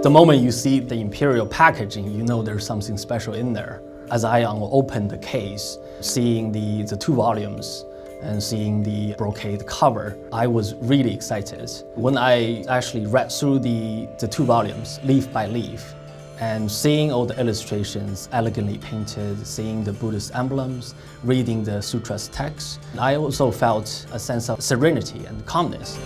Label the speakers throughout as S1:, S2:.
S1: The moment you see the imperial packaging, you know there's something special in there. As I opened the case, seeing the two volumes and seeing the brocade cover, I was really excited. When I actually read through the two volumes, leaf by leaf, and seeing all the illustrations elegantly painted, seeing the Buddhist emblems, reading the Sutra's text, I also felt a sense of serenity and calmness.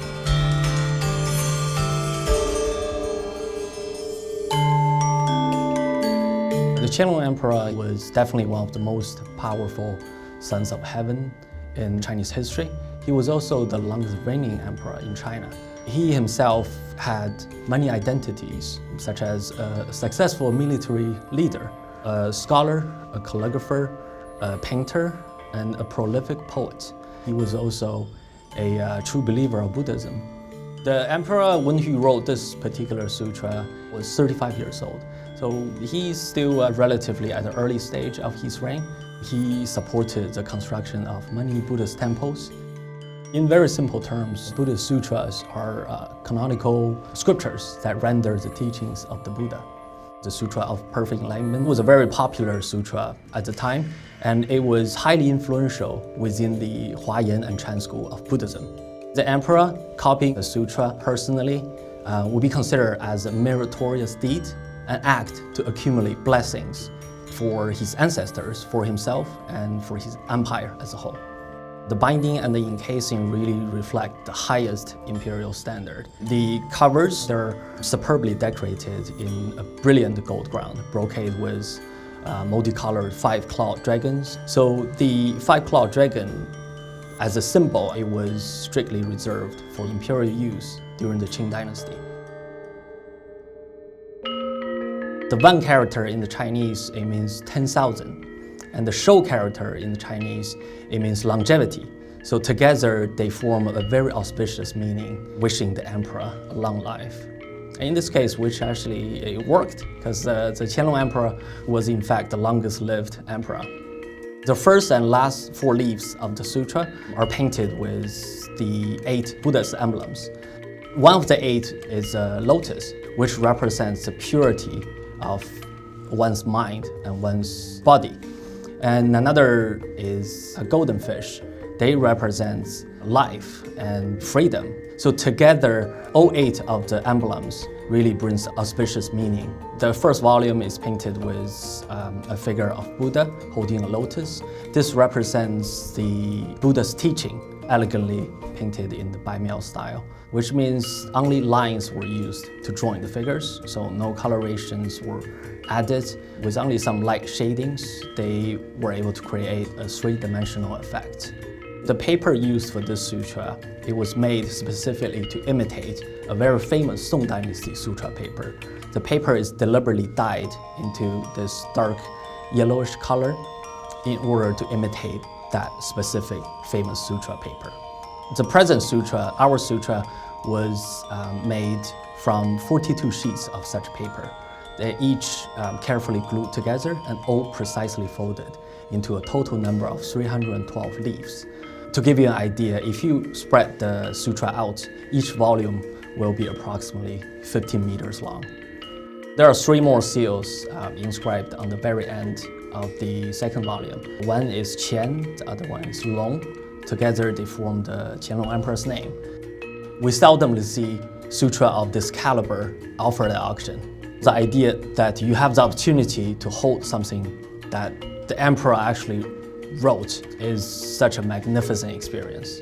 S1: The Qianlong Emperor was definitely one of the most powerful sons of heaven in Chinese history. He was also the longest reigning emperor in China. He himself had many identities, such as a successful military leader, a scholar, a calligrapher, a painter, and a prolific poet. He was also a true believer of Buddhism. The emperor, when he wrote this particular sutra, was 35 years old. So he's still relatively at the early stage of his reign. He supported the construction of many Buddhist temples. In very simple terms, Buddhist sutras are canonical scriptures that render the teachings of the Buddha. The Sutra of Perfect Enlightenment was a very popular sutra at the time, and it was highly influential within the Yin and Chan school of Buddhism. The emperor copying the sutra personally would be considered as a meritorious deed, an act to accumulate blessings for his ancestors, for himself, and for his empire as a whole. The binding and the encasing really reflect the highest imperial standard. The covers are superbly decorated in a brilliant gold ground, brocade with multicolored 5-clawed dragons. So the 5-clawed dragon, as a symbol, it was strictly reserved for imperial use during the Qing Dynasty. The Wan character in the Chinese, it means 10,000. And the Shou character in the Chinese, it means longevity. So together, they form a very auspicious meaning, wishing the emperor a long life. And in this case, which actually it worked, because the Qianlong Emperor was in fact the longest lived emperor. The first and last 4 leaves of the sutra are painted with the 8 Buddhist emblems. One of the 8 is a lotus, which represents the purity of one's mind and one's body. And another is a golden fish. They represent life and freedom. So together, all 8 of the emblems really brings auspicious meaning. The first volume is painted with a figure of Buddha holding a lotus. This represents the Buddha's teaching, elegantly painted in the baimiao style, which means only lines were used to join the figures, so no colorations were added. With only some light shadings, they were able to create a 3-dimensional effect. The paper used for this sutra, it was made specifically to imitate a very famous Qing Dynasty sutra paper. The paper is deliberately dyed into this dark yellowish color in order to imitate that specific famous sutra paper. The present sutra, our sutra, was made from 42 sheets of such paper. They're each carefully glued together and all precisely folded into a total number of 312 leaves. To give you an idea, if you spread the sutra out, each volume will be approximately 15 meters long. There are 3 more seals inscribed on the very end of the second volume. One is Qian, the other one is Long. Together they form the Qianlong Emperor's name. We seldomly see sutra of this caliber offered at auction. The idea that you have the opportunity to hold something that the emperor actually wrote is such a magnificent experience.